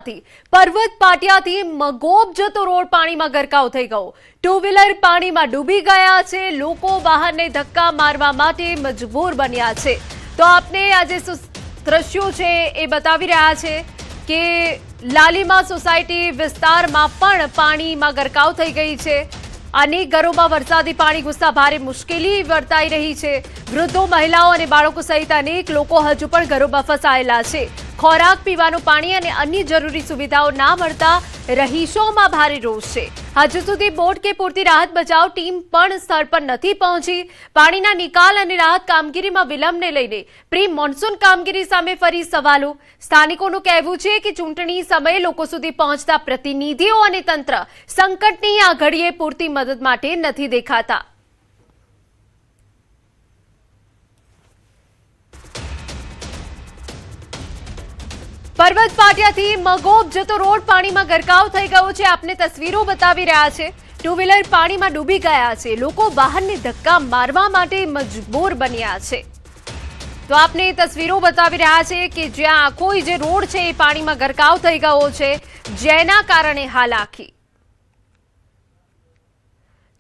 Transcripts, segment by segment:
पर्वत पाटियाथी मगोब जतो रोड पाणीमां गरकाव थई गयो। टू व्हीलर पाणीमां डूबी गया छे। लोको वाहनने धक्का मारवा माटे मजबूर बन्या छे। तो आपने आज दृश्यो छे ए बतावी रह्या छे के लालीमा सोसायटी विस्तारमां पण पाणीमां गरकाव थई गई छे। अनेक घरों में वरसादी पानी घुसता भारे मुश्केली वर्ताई रही है। वृद्धों, महिलाओं और बाळको सहित अनेक लोग हजू पण घरों में फसायेला छे। खोराक, पीवानुं पाणी और अन्य जरूरी सुविधाओं ना मळता रहीशों में भारे रोष है। हजू सुधी बोट के पूरती राहत बचाव टीम पण स्थळ पर नहीं पहोंची। पाणीना निकाल और राहत कामगीरी में विलंब ने लईने प्री मोन्सून कामगीरी सामे फरी सवालों। स्थानिकोनुं कहेवुं छे के चूंटणी समये लोको सुधी पहोंचता प्रतिनिधिओ अने तंत्र संकटनी आ घड़ीए पूरती मदद माटे नहीं देखाता। पर्वत पाटियाथी मगोब जतो रोड पाणीमां गरकाव थई गयो छे। आपने तस्वीरों बतावी रह्या छे। टू व्हीलर पाणीमां डूबी गया छे। लोको वाहनने धक्का मारवा माटे मजबूर बन्या छे। तो आपने तस्वीरों बतावी रह्या छे के ज्यां आखो जे रोड छे ए पाणीमां गरकाव थई गयो छे, जेना कारणे हालाकी।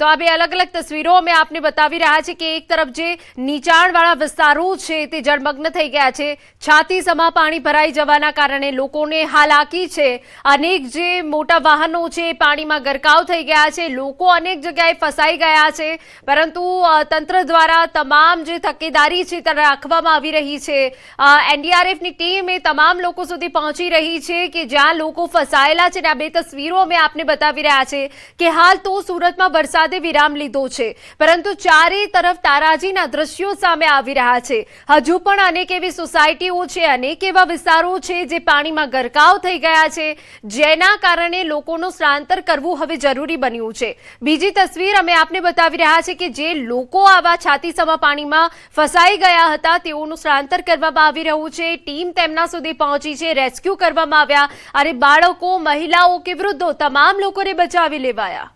तो आ बे अलग अलग तस्वीरों में आपने बतावी रह्या छे कि एक तरफ जे नीचाणवाळा विस्तारो छे ते जळमग्न थई गया छे। छाती समा पाणी भराई जवाना कारणे लोकोने हालाकी छे। अनेक जे मोटा वाहनो छे पाणीमां गरकाव थई गया छे। लोको अनेक जग्याए फसाई गया छे, परंतु तंत्र द्वारा तमाम जे तकेदारी छे ते राखवामां आवी रही छे। एनडीआरएफनी टीम ए तमाम लोको सुधी पहोंची रही छे कि ज्यां लोको फसायेला छे। आ बे तस्वीरों में आपने बतावी रह्या छे कि हाल तो सूरतमां वरसाद विराम लीधो छे, परंतु चारे तरफ ताराजीना दृश्यो सामे आवी रह्या छे। हजू पण अनेक एवी सोसायटीओ छे, अनेक एवा विस्तारो छे जे पाणीमां गरकाव थई गया छे, जेना कारणे लोकोनुं स्थळांतर करवुं हवे जरूरी बन्युं छे। बीजी तस्वीर अमे आपने बतावी रह्या छे कि जे लोको आवा छातीसमा पाणीमां फसाई गया हता तेओनुं स्थळांतर करवामां आवी रह्युं छे। टीम तेमना सुधी पहोंची छे, रेस्क्यू करवामां आव्या अने बाळको, महिलाओ के वृद्धो तमाम लोकोने बचावी लेवाया।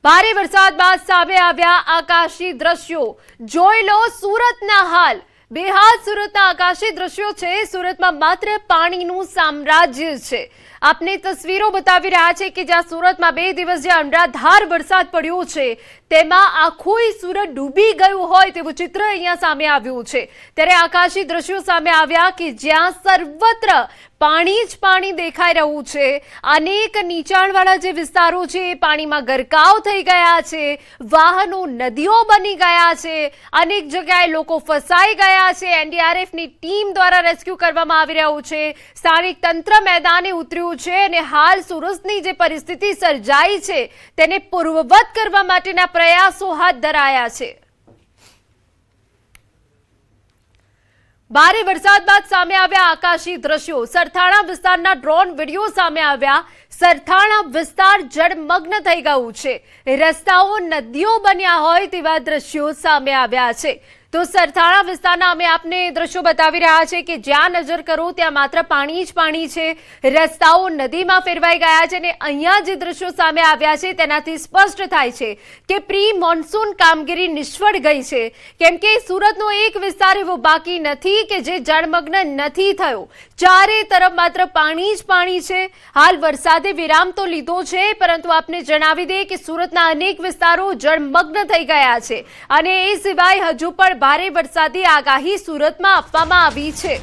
भारे वरसाद बाद सामे आव्या आकाशी दृश्यो। जोई लो सूरतना हाल। बेहाल सूरतना आकाशी दृश्यो छे। सूरतमां मात्र पाणीनुं साम्राज्य छे। आपने तस्वीरों बतावी रह्या छे कि ज्यां सूरतमां 2 दिवस जे अनराधार वरसाद पड्यो छे तेमां आखुं सूरत डूबी गयुं होय तेवुं चित्र अहींया सामे आव्युं छे। त्यारे आकाशी दृश्यो सामे आव्या कि ज्यां सर्वत्र पाणी ज पाणी देखाई रह्युं छे। अनेक नीचाणवाळा जे विस्तारो छे पाणीमां गरकाव थई गया छे। वाहनो नदीओ बनी गया छे। अनेक जग्याए लोको फसाई गया छे। एनडीआरएफनी टीम द्वारा रेस्क्यू करवामां आवी रह्युं छे। स्थानिक तंत्र मैदाने उतर्युं छे અને હાલ સુરતની જે પરિસ્થિતિ સર્જાઈ છે તેને પૂર્વવત કરવા માટેના પ્રયાસો હાથ ધરાયા છે। ભારે વરસાદ બાદ સામે આવ્યા આકાશી દ્રશ્યો। સરથાણા વિસ્તારના ડ્રોન વિડીયો સામે આવ્યા। સરથાણા વિસ્તાર જળમગ્ન થઈ ગયું છે। રસ્તાઓ નદીઓ બન્યા હોય તેવા દ્રશ્યો સામે આવ્યા છે। तो सरथाणा विस्तारना अमे आपने दृश्यों बतावी रह्या छे कि ज्यां नजर करो त्यां मात्र पाणी ज पाणी छे। रस्ताओ नदीमां फेरवाई गया छे ने अहींया जे दृश्यो सामे आव्या छे तेनाथी स्पष्ट थाय छे कि प्री मोन्सून कामगीरी निष्फळ गई छे। केम के सूरतनो एक विस्तार एवो बाकी नथी के जे जळमग्न नथी थयो। चारे तरफ मात्र पाणी ज पाणी छे। हाल वरसादे विराम तो लीधो छे, परंतु आपने जणावी दे कि सूरतना अनेक विस्तारो जळमग्न थई गया छे अने ए सिवाय हजू पण भारे वरसादी आगाही सूरतमां आपवामां आवी छे।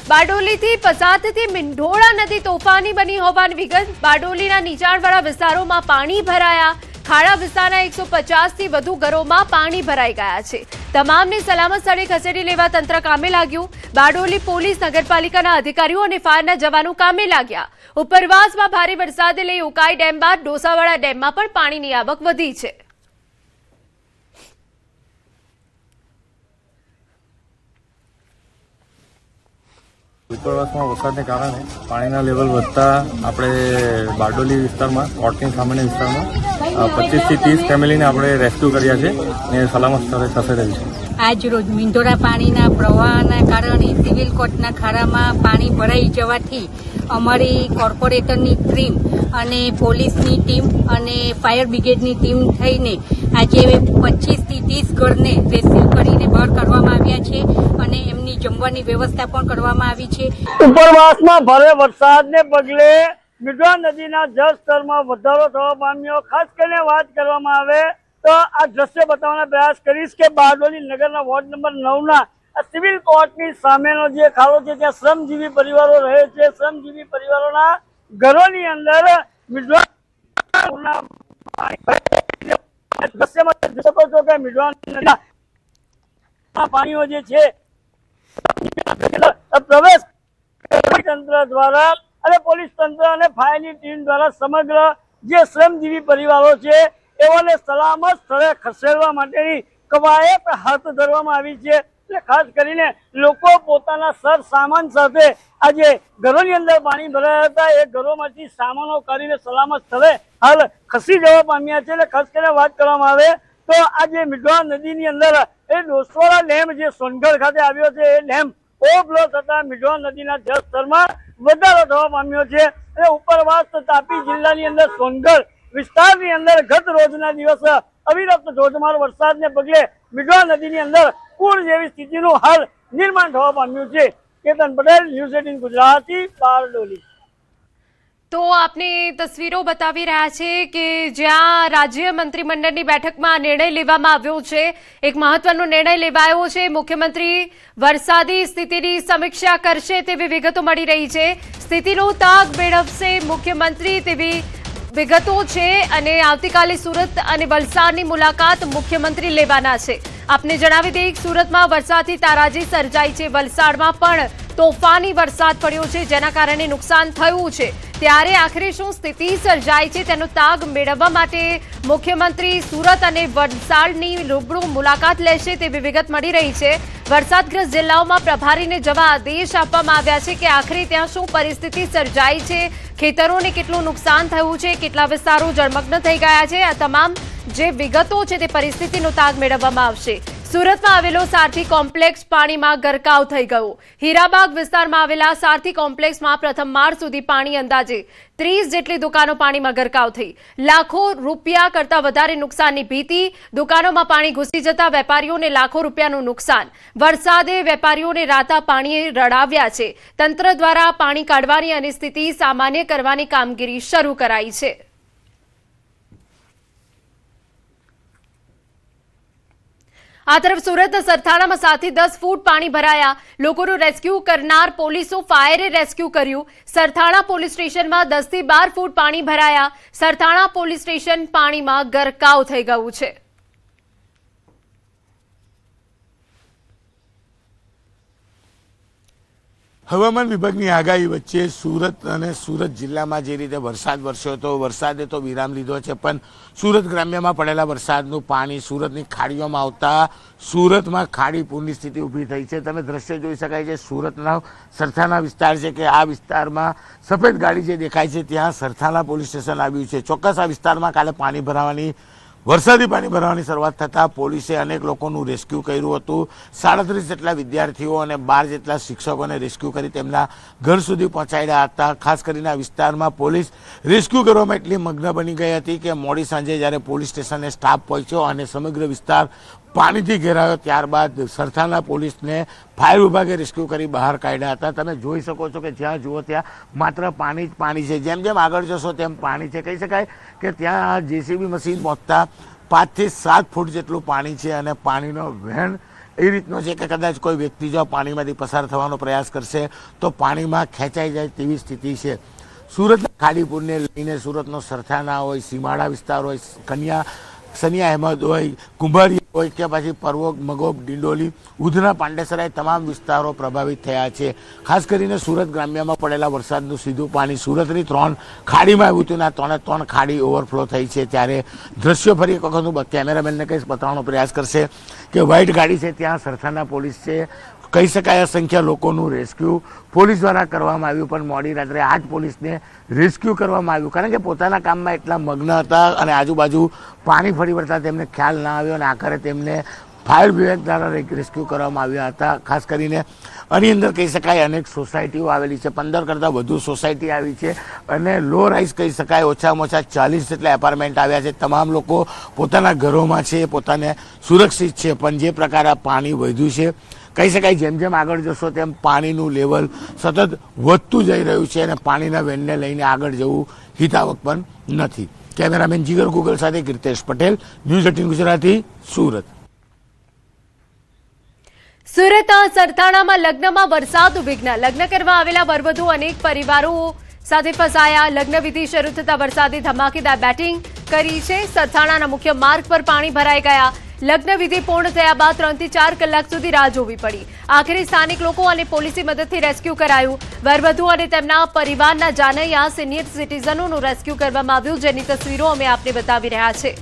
बारडोलीथी पसार थती मींढोळा नदी तोफानी बनी होवानी विगत। बारडोलीना नीचाणवाळा विस्तारोमां पाणी भराया। खाड़ा विस्ताરના 150 થી વધુ ઘરોમાં પાણી ભરાઈ ગયા છે। તમામને સલામત સ્થળે ખસેડી લેવા તંત્ર કામે લાગ્યું। બારડોલી પોલીસ, નગરપાલિકાના અધિકારીઓ અને ફાયરના જવાનો કામે લાગ્યા। ઉપરવાસમાં ભારે વરસાદને લઈ ઉકાઈ ડેમ બાદ ડોસાવાડા ડેમમાં પણ પાણીની આવક વધી છે। ઉપરવાસમાં વરસાદને કારણે પાણીના લેવલ વધતા આપણે બારડોલી વિસ્તારમાં, કોર્ટની સામેના વિસ્તારમાં 25 થી 30 ફેમિલીને આપણે રેસ્ક્યુ કર્યા છે અને સલામત સ્થળે ખસેડેલ છે। આજ રોજ મીંઢોળા પાણીના પ્રવાહના કારણે સિવિલ કોર્ટના ખાડામાં પાણી ભરાઈ જવાથી અમારી કોર્પોરેટરની ટીમ અને પોલીસની ટીમ અને ફાયર બ્રિગેડની ટીમ થઈને આજે 25 થી 30 ઘરને રેસ્ક્યુ કરીને બહાર કાઢવામાં આવ્યા છે અને એમની જમવાની વ્યવસ્થા પણ કરવામાં આવી છે. ઉપરવાસમાં ભારે વરસાદને પગલે મિઢવા નદીના જળસ્તરમાં વધારો થવા પામ્યો. ખાસ કરીને વાત કરવામાં આવે તો આ દ્રશ્ય બતાવવાનો પ્રયાસ કરીશ કે બારડોલી નગરના વોર્ડ નંબર 9ના સિવિલ કોર્ટની સામેનો જે ખાડો છે ત્યાં શ્રમજીવી પરિવારો રહે છે. શ્રમજીવી પરિવારોના ઘરોની અંદર મિઢવા દ્રશ્યમાં જોઈ શકો છો કે મિઢવા નદીના પાણીઓ જે છે પ્રવેશ તંત્ર દ્વારા અને પોલીસ તંત્ર અને ફાયરની ટીમ દ્વારા સમગ્ર જે શ્રમજીવી પરિવારો છે એઓને સલામત સ્થળે ખસેડવા માટેની કવાયત હાથ ધરવામાં આવી છે. એટલે ખાસ કરીને લોકો પોતાના સર સામાન સાથે આજે ઘરોની અંદર પાણી ભરાયા હતા એ ઘરોમાંથી સામાનો કાઢીને સલામત સ્થળે હાલ ખસી જવા પામ્યા છે. એટલે ખાસ કરીને વાત કરવામાં આવે તો આજે મિઢવા નદીની અંદર એ ડોસવાડા ડેમ જે સોનગઢ ખાતે આવ્યો છે એ ડેમ ઓવરફ્લો થતા મિઢવા નદીના જળસ્તરમાં વધારો થવા પામ્યો છે. અને ઉપરવાસ તાપી જિલ્લાની અંદર સોનગઢ વિસ્તારની અંદર ગત રોજના દિવસ અવિરત ધોધમાર વરસાદને પગલે મિઢવા નદીની અંદર પૂર જેવી સ્થિતિનું હાલ નિર્માણ થવા પામ્યું છે. કેતન પટેલ, ન્યૂઝ 18 ગુજરાતી, બારડોલી. તો આપને તસવીરો બતાવી રહ્યા છે કે જ્યાં રાજ્ય મંત્રીમંડળની બેઠકમાં નિર્ણય લેવામાં આવ્યો છે. એક મહત્વનો નિર્ણય લેવાયો છે. મુખ્યમંત્રી વરસાદી સ્થિતિની સમીક્ષા કરશે તેવી વિગતો મળી રહી છે. સ્થિતિનો તાગ મેળવશે મુખ્યમંત્રી તેવી વિગતો છે અને આવતીકાલે સુરત અને વલસાડની મુલાકાત મુખ્યમંત્રી લેવાના છે. આપને જણાવી દઈએ સુરતમાં વરસાદથી તારાજી સર્જાઈ છે. વલસાડમાં પણ તોફાની વરસાદ પડ્યો છે જેના કારણે નુકસાન થયું છે. ત્યારે આખરે શું સ્થિતિ સર્જાઈ છે તેનો તાગ મેળવવા માટે મુખ્યમંત્રી સુરત અને વલસાડની રૂબરૂ મુલાકાત લેશે તેવી વિગત મળી રહી છે. વરસાદગ્રસ્ત જિલ્લાઓમાં પ્રભારીને જવા આદેશ આપવામાં આવ્યા છે કે આખરે ત્યાં શું પરિસ્થિતિ સર્જાઈ છે, ખેતરોને કેટલું નુકસાન થયું છે, કેટલા વિસ્તારો જળમગ્ન થઈ ગયા છે. આ તમામ જે વિગતો છે તે પરિસ્થિતિનો તાગ મેળવવામાં આવશે. સુરતમાં આવેલો સારથી કોમ્પ્લેક્સ પાણીમાં ગરકાવ થઈ ગયો. હીરાબાગ વિસ્તારમાં આવેલા સારથી કોમ્પ્લેક્સમાં પ્રથમ માળ સુધી પાણી અંદાજે 30 જેટલી દુકાનો પાણીમાં ગરકાવ થઈ. લાખો રૂપિયા કરતા વધારે નુકસાનની ભીતિ. દુકાનોમાં પાણી ઘૂસી જતા વેપારીઓને લાખો રૂપિયાનું નુકસાન. વરસાદે વેપારીઓને રાતા પાણીએ રડાવ્યા છે. તંત્ર દ્વારા પાણી કાઢવાની અને સ્થિતિ સામાન્ય કરવાની કામગીરી શરૂ કરાઈ છે. આ તરફ સુરતના સરથાણામાં 7 થી 10 ફૂટ પાણી ભરાયા. લોકોનું રેસ્ક્યુ કરનાર પોલીસો ફાયરે રેસ્ક્યુ કર્યું. સરથાણા પોલીસ સ્ટેશનમાં 10 થી 12 ફૂટ પાણી ભરાયા. સરથાણા પોલીસ સ્ટેશન પાણીમાં ગરકાવ થઈ ગયું છે. હવામાન વિભાગની આગાહી વચ્ચે સુરત અને સુરત જિલ્લામાં જે રીતે વરસાદ વરસ્યો હતો, વરસાદે તો વિરામ લીધો છે, પણ સુરત ગ્રામ્યમાં પડેલા વરસાદનું પાણી સુરતની ખાડીઓમાં આવતા સુરતમાં ખાડી પૂરની સ્થિતિ ઊભી થઈ છે. તમે દ્રશ્ય જોઈ શકાય છે. સુરતના સરથાણા વિસ્તાર છે કે આ વિસ્તારમાં સફેદ ગાડી જે દેખાય છે ત્યાં સરથાણા પોલીસ સ્ટેશન આવ્યું છે. ચોક્કસ આ વિસ્તારમાં કાલે વરસાદી પાણી ભરાવાની શરૂઆત થતાં પોલીસે અનેક લોકોનું રેસ્ક્યુ કર્યું હતું. 37 જેટલા વિદ્યાર્થીઓ અને 12 જેટલા શિક્ષકોને રેસ્ક્યુ કરી તેમના ઘર સુધી પહોંચાડ્યા હતા. ખાસ કરીને આ વિસ્તારમાં પોલીસ રેસ્ક્યુ કરવામાં એટલી મગ્ન બની ગઈ હતી કે મોડી સાંજે જ્યારે પોલીસ સ્ટેશને સ્ટાફ પહોંચ્યો અને સમગ્ર વિસ્તાર પાણીથી ઘેરાયો ત્યારબાદ સરથાણા પોલીસને ફાયર વિભાગે રેસ્ક્યુ કરી બહાર કાઢ્યા હતા. તમે જોઈ શકો છો કે જ્યાં જુઓ ત્યાં માત્ર પાણી જ પાણી છે. જેમ જેમ આગળ જશો તેમ પાણી છે. કહી શકાય કે ત્યાં જેસીબી મશીન પહોંચતા 5 થી 7 ફૂટ જેટલું પાણી છે અને પાણીનો વહેણ એ રીતનો છે કે કદાચ કોઈ વ્યક્તિ જો પાણીમાંથી પસાર થવાનો પ્રયાસ કરશે તો પાણીમાં ખેંચાઈ જાય તેવી સ્થિતિ છે. સુરતના ખાડીપુરને લઈને સુરતનો સરથાણા હોય, સીમાડા વિસ્તાર હોય, સનિયા અહેમદ હોય, કુંભારી હોય કે પછી પરવોક, મગોબ, ડિંડોલી, ઉધના, પાંડેસરાય તમામ વિસ્તારો પ્રભાવિત થયા છે. ખાસ કરીને સુરત ગ્રામ્યમાં પડેલા વરસાદનું સીધું પાણી સુરતની 3 ખાડીમાં આવ્યું હતું અને આ 3 ખાડી ઓવરફ્લો થઈ છે. ત્યારે દ્રશ્યો ફરી એક વખત હું કેમેરામેનને કહીશ બતાવવાનો પ્રયાસ કરશે કે વ્હાઇટ ગાડી છે ત્યાં સરથાણા પોલીસ છે. કહી શકાય અસંખ્ય લોકોનું રેસ્ક્યુ પોલીસ દ્વારા કરવામાં આવ્યું, પણ મોડી રાત્રે આ જ પોલીસને રેસ્ક્યુ કરવામાં આવ્યું કારણ કે પોતાના કામમાં એટલા મગ્ન હતા અને આજુબાજુ પાણી ફરી વળતા તેમને ખ્યાલ ના આવ્યો અને આખરે તેમને ફાયર વિભાગ દ્વારા રેસ્ક્યુ કરવામાં આવ્યા હતા. ખાસ કરીને આની અંદર કહી શકાય અનેક સોસાયટીઓ આવેલી છે, 15 કરતાં વધુ સોસાયટી આવી છે અને લો રાઇઝ કહી શકાય, ઓછામાં ઓછા 40 જેટલા એપાર્ટમેન્ટ આવ્યા છે. તમામ લોકો પોતાના ઘરોમાં છે, પોતાને સુરક્ષિત છે, પણ જે પ્રકારે પાણી વધ્યું છે કહી શકાય જેમ જેમ આગળ જશો તેમ પાણીનું લેવલ સતત વધતું જઈ રહ્યું છે અને પાણીના વેનને લઈને આગળ જવું હિતાવક પણ નથી. કેમેરામેન જીગર ગુગલ સાથે કીર્તેશ પટેલ, ન્યૂઝ 18 ગુજરાતી, સુરત. સુરત સરથાણામાં લગ્નમાં વરસાદનું વિઘ્ન. લગ્ન કરવા આવેલા વરવધુ અનેક પરિવારો સાથે ફસાયા. લગ્ન વિધિ શરૂ થતા વરસાદે ધમાકેદાર બેટિંગ કરી છે. સરથાણાના મુખ્ય માર્ગ પર પાણી ભરાઈ ગયા. લગ્ન વિધિ પૂર્ણ થયા બાદ 3 થી 4 કલાક સુધી રાહ જોવી પડી. આખરે સ્થાનિક લોકો અને પોલીસની મદદથી રેસ્ક્યુ કરાયું. વરવધુ અને તેમના પરિવારના જાનૈયા સિનિયર સિટીઝનોનું રેસ્ક્યુ કરવામાં આવ્યું, જેની તસવીરો અમે આપને બતાવી રહ્યા છે.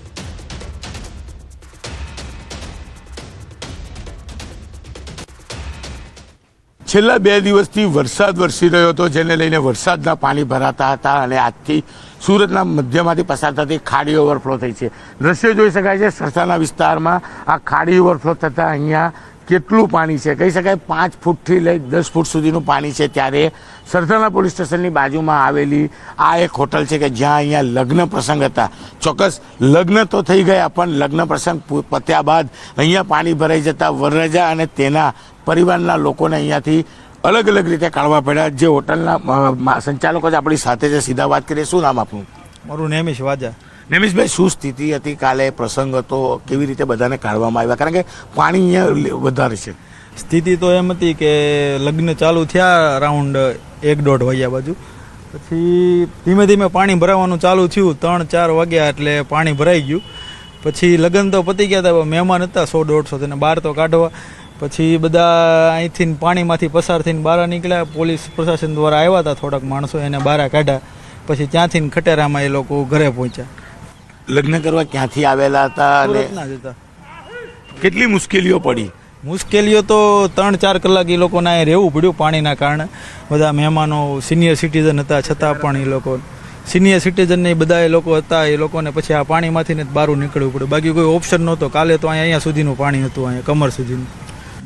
છેલ્લા 2 દિવસથી વરસાદ વરસી રહ્યો હતો, જેને લઈને વરસાદના પાણી ભરાતા હતા અને આજથી સુરતના મધ્યમાંથી પસાર થતી ખાડી ઓવરફ્લો થઈ છે. દ્રશ્યો જોઈ શકાય છે સરથાણા વિસ્તારમાં. આ ખાડી ઓવરફ્લો થતાં અહીંયા કેટલું પાણી છે કહી શકાય 5 ફૂટથી લઈ 10 ફૂટ સુધીનું પાણી છે. ત્યારે સરથાણા પોલીસ સ્ટેશનની બાજુમાં આવેલી આ એક હોટલ છે કે જ્યાં અહીંયા લગ્ન પ્રસંગ હતા. ચોક્કસ લગ્ન તો થઈ ગયા, પણ લગ્ન પ્રસંગ પત્યા બાદ અહીંયા પાણી ભરાઈ જતા વરરાજા અને તેના પરિવારના લોકોને અહીંયાથી અલગ અલગ રીતે કાઢવા પડ્યા. જે હોટલના સંચાલકો જ આપણી સાથે છે, સીધા વાત કરીએ. શું નામ આપનું? મારું નેમિશ વાજા. નેમિશભાઈ, શું સ્થિતિ હતી કાલે? પ્રસંગ હતો, કેવી રીતે બધાને કાઢવામાં આવ્યા? કારણ કે પાણી અહીંયા વધારે છે. સ્થિતિ તો એમ હતી કે લગ્ન ચાલુ થયા અરાઉન્ડ 1-1.5 વાગ્યા બાજુ, પછી ધીમે ધીમે પાણી ભરાવાનું ચાલુ થયું. 3-4 વાગ્યા એટલે પાણી ભરાઈ ગયું. પછી લગ્ન તો પતી ગયા હતા, મહેમાન હતા 100-150 તેને બહાર તો કાઢવા. પછી બધા અહીંથી પાણીમાંથી પસાર થઈને બહાર નીકળ્યા. પોલીસ પ્રશાસન દ્વારા આવ્યા હતા, થોડાક માણસો એને બહાર કાઢ્યા. પછી ત્યાંથી ખટેરામાં એ લોકો ઘરે પહોંચ્યા. લગ્ન કરવા ક્યાંથી આવેલા હતા અને સુરતના જ હતા. કેટલી મુશ્કેલીઓ પડી? મુશ્કેલીઓ તો 3-4 કલાક એ લોકોને અહીંયા રહેવું પડ્યું પાણીના કારણે. બધા મહેમાનો સિનિયર સિટીઝન હતા, છતાં પણ એ લોકો સિનિયર સિટીઝન ને બધા એ લોકો હતા. એ લોકોને પછી આ પાણીમાંથી ને બહાર નીકળવું પડ્યું, બાકી કોઈ ઓપ્શન નહોતો. કાલે તો અહીંયા સુધીનું પાણી હતું, અહીંયા કમર સુધીનું.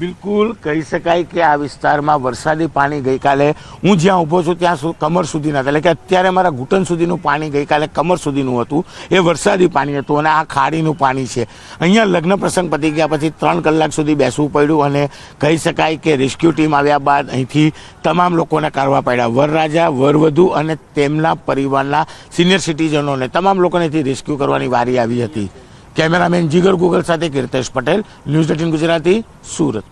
બિલકુલ કહી શકાય કે આ વિસ્તારમાં વરસાદી પાણી ગઈકાલે હું જ્યાં ઊભો છું ત્યાં કમર સુધીના હતા. એટલે કે અત્યારે મારા ઘૂંટણ સુધીનું પાણી ગઈકાલે કમર સુધીનું હતું. એ વરસાદી પાણી હતું અને આ ખાડીનું પાણી છે. અહીંયા લગ્ન પ્રસંગ પતી ગયા પછી 3 કલાક સુધી બેસવું પડ્યું અને કહી શકાય કે રેસ્ક્યુ ટીમ આવ્યા બાદ અહીંથી તમામ લોકોને કાઢવા પડ્યા. વરરાજા, વરવધુ અને તેમના પરિવારના સિનિયર સિટીઝનોને તમામ લોકોને રેસ્ક્યુ કરવાની વારી આવી હતી. કેમેરામેન જીગર ગુગલ સાથે કીર્તેશ પટેલ, ન્યૂઝ 18 ગુજરાતી, સુરત.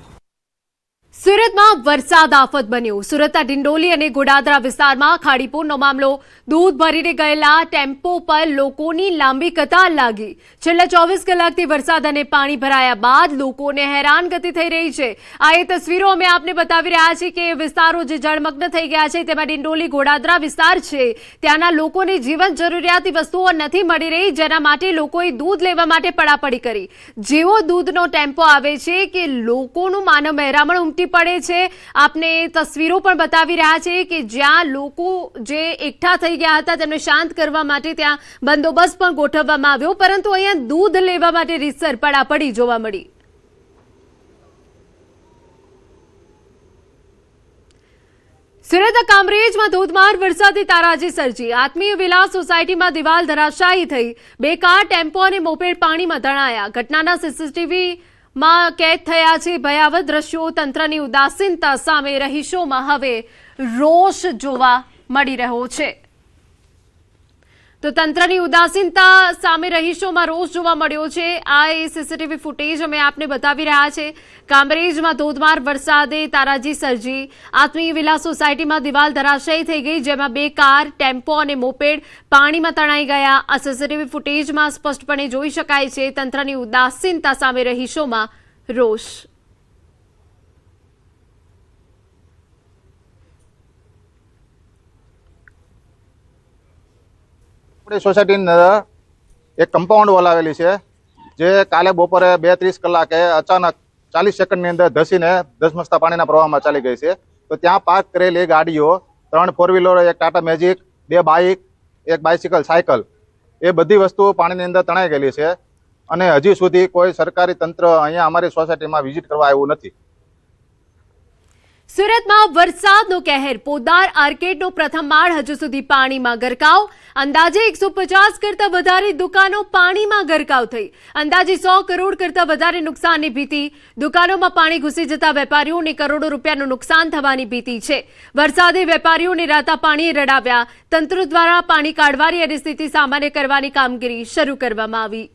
સુરતમાં વરસાદ આફત બન્યો. સુરતના ડિંડોલી અને ગોડાદરા વિસ્તારમાં ખાડીપુરનો મામલો. દૂધ ભરીને ગયેલા ટેમ્પો પર લોકોની લાંબી કતાર લાગી. છેલ્લા 24 કલાકથી વરસાદ અને પાણી ભરાયા બાદ લોકોને હેરાનગતિ થઈ રહી છે. આ એ તસવીરો અમે આપને બતાવી રહ્યા છીએ કે વિસ્તારો જે જળમગ્ન થઈ ગયા છે, તેમાં ડિંડોલી ગોડાદરા વિસ્તાર છે. ત્યાંના લોકોને જીવન જરૂરિયાતી વસ્તુઓ નથી મળી રહી, જેના માટે લોકોએ દૂધ લેવા માટે પડાપડી કરી. જેવો દૂધનો ટેમ્પો આવે છે કે લોકોનું માનવ મહેરામણ ઉમટી પડે છે. આપને તસવીરો પણ બતાવી રહ્યા છે કે જ્યાં લોકો જે એકઠા થઈ ગયા હતા તેમને શાંત કરવા માટે ત્યાં બંદોબસ્ત પણ ગોઠવવામાં આવ્યો, પરંતુ અહીંયા દૂધ લેવા માટે રીતસર પડાપડી જોવા મળી. સુરત કામરેજમાં ધોધમાર વરસાદે તારાજી સર્જી. આત્મીય વિલાસ સોસાયટીમાં દિવાલ ધરાશાયી થઈ. 2 કાર, ટેમ્પો અને મોપેડ પાણીમાં તણાયા. ઘટનાના સીસીટીવી માં કેદ થયા છે ભયાવહ દ્રશ્યો. તંત્રની ઉદાસીનતા સામે રહીશોમાં હવે રોષ જોવા મળી રહ્યો છે. તો તંત્રની ઉદાસીનતા સામે રહીશોમાં રોષ જોવા મળ્યો છે. આ એ સીસીટીવી ફૂટેજ અમે આપને બતાવી રહ્યા છે. કામરેજમાં ધોધમાર વરસાદે તારાજી સર્જી. આત્મીય વિલાસ સોસાયટીમાં દિવાલ ધરાશાયી થઈ ગઈ, જેમાં 2 કાર, ટેમ્પો અને મોપેડ પાણીમાં તણાઈ ગયા. આ સીસીટીવી ફૂટેજમાં સ્પષ્ટપણે જોઈ શકાય છે તંત્રની ઉદાસીનતા સામે રહીશોમાં રોષ. સોસાયટીની અંદર એક કમ્પાઉન્ડ વોલ આવેલી છે, જે કાલે બપોરે 2:30 કલાકે અચાનક 40 સેકન્ડની અંદર ધસીને ધસમસતા પાણીના પ્રવાહમાં ચાલી ગઈ છે. તો ત્યાં પાર્ક કરેલી ગાડીઓ, 3 4 વ્હીલર, એક ટાટા મેજિક, 2 બાઇક, એક બાઇસિકલ, સાયકલ, એ બધી વસ્તુઓ પાણીની અંદર તણાઈ ગયેલી છે. અને હજી સુધી કોઈ સરકારી તંત્ર અહીંયા અમારી સોસાયટીમાં વિઝિટ કરવા આવ્યું નથી. સુરતમાં વરસાદનો કહેર. પોદાર આર્કેડનો પ્રથમ માળ હજુ સુધી પાણીમાં ગરકાવ. અંદાજે 150 કરતા વધારે દુકાનો પાણીમાં ગરકાવ થઈ. અંદાજે 100 કરોડ કરતા વધારે નુકસાનની ભીતિ. દુકાનોમાં પાણી ઘૂસી જતા વેપારીઓને કરોડો રૂપિયાનું નુકસાન થવાની ભીતિ છે. વરસાદે વેપારીઓને રાતા પાણીએ રડાવ્યા. તંત્ર દ્વારા પાણી કાઢવાની અને સ્થિતિ સામાન્ય કરવાની કામગીરી શરૂ કરવામાં આવી.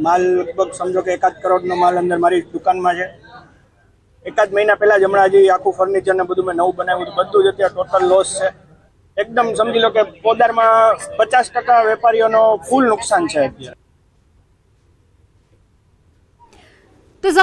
માલ લગભગ સમજો કે 1 કરોડનો માલ અંદર મારી દુકાનમાં છે. 1 મહિના પહેલા જ હમણાં હજી આખું ફર્નિચર ને બધું મેં નવું બનાવ્યું હતું. બધું જ અત્યારે ટોટલ લોસ છે. એકદમ સમજી લો કે પોદારમાં 50% વેપારીઓનો ફૂલ નુકસાન છે અત્યારે. તો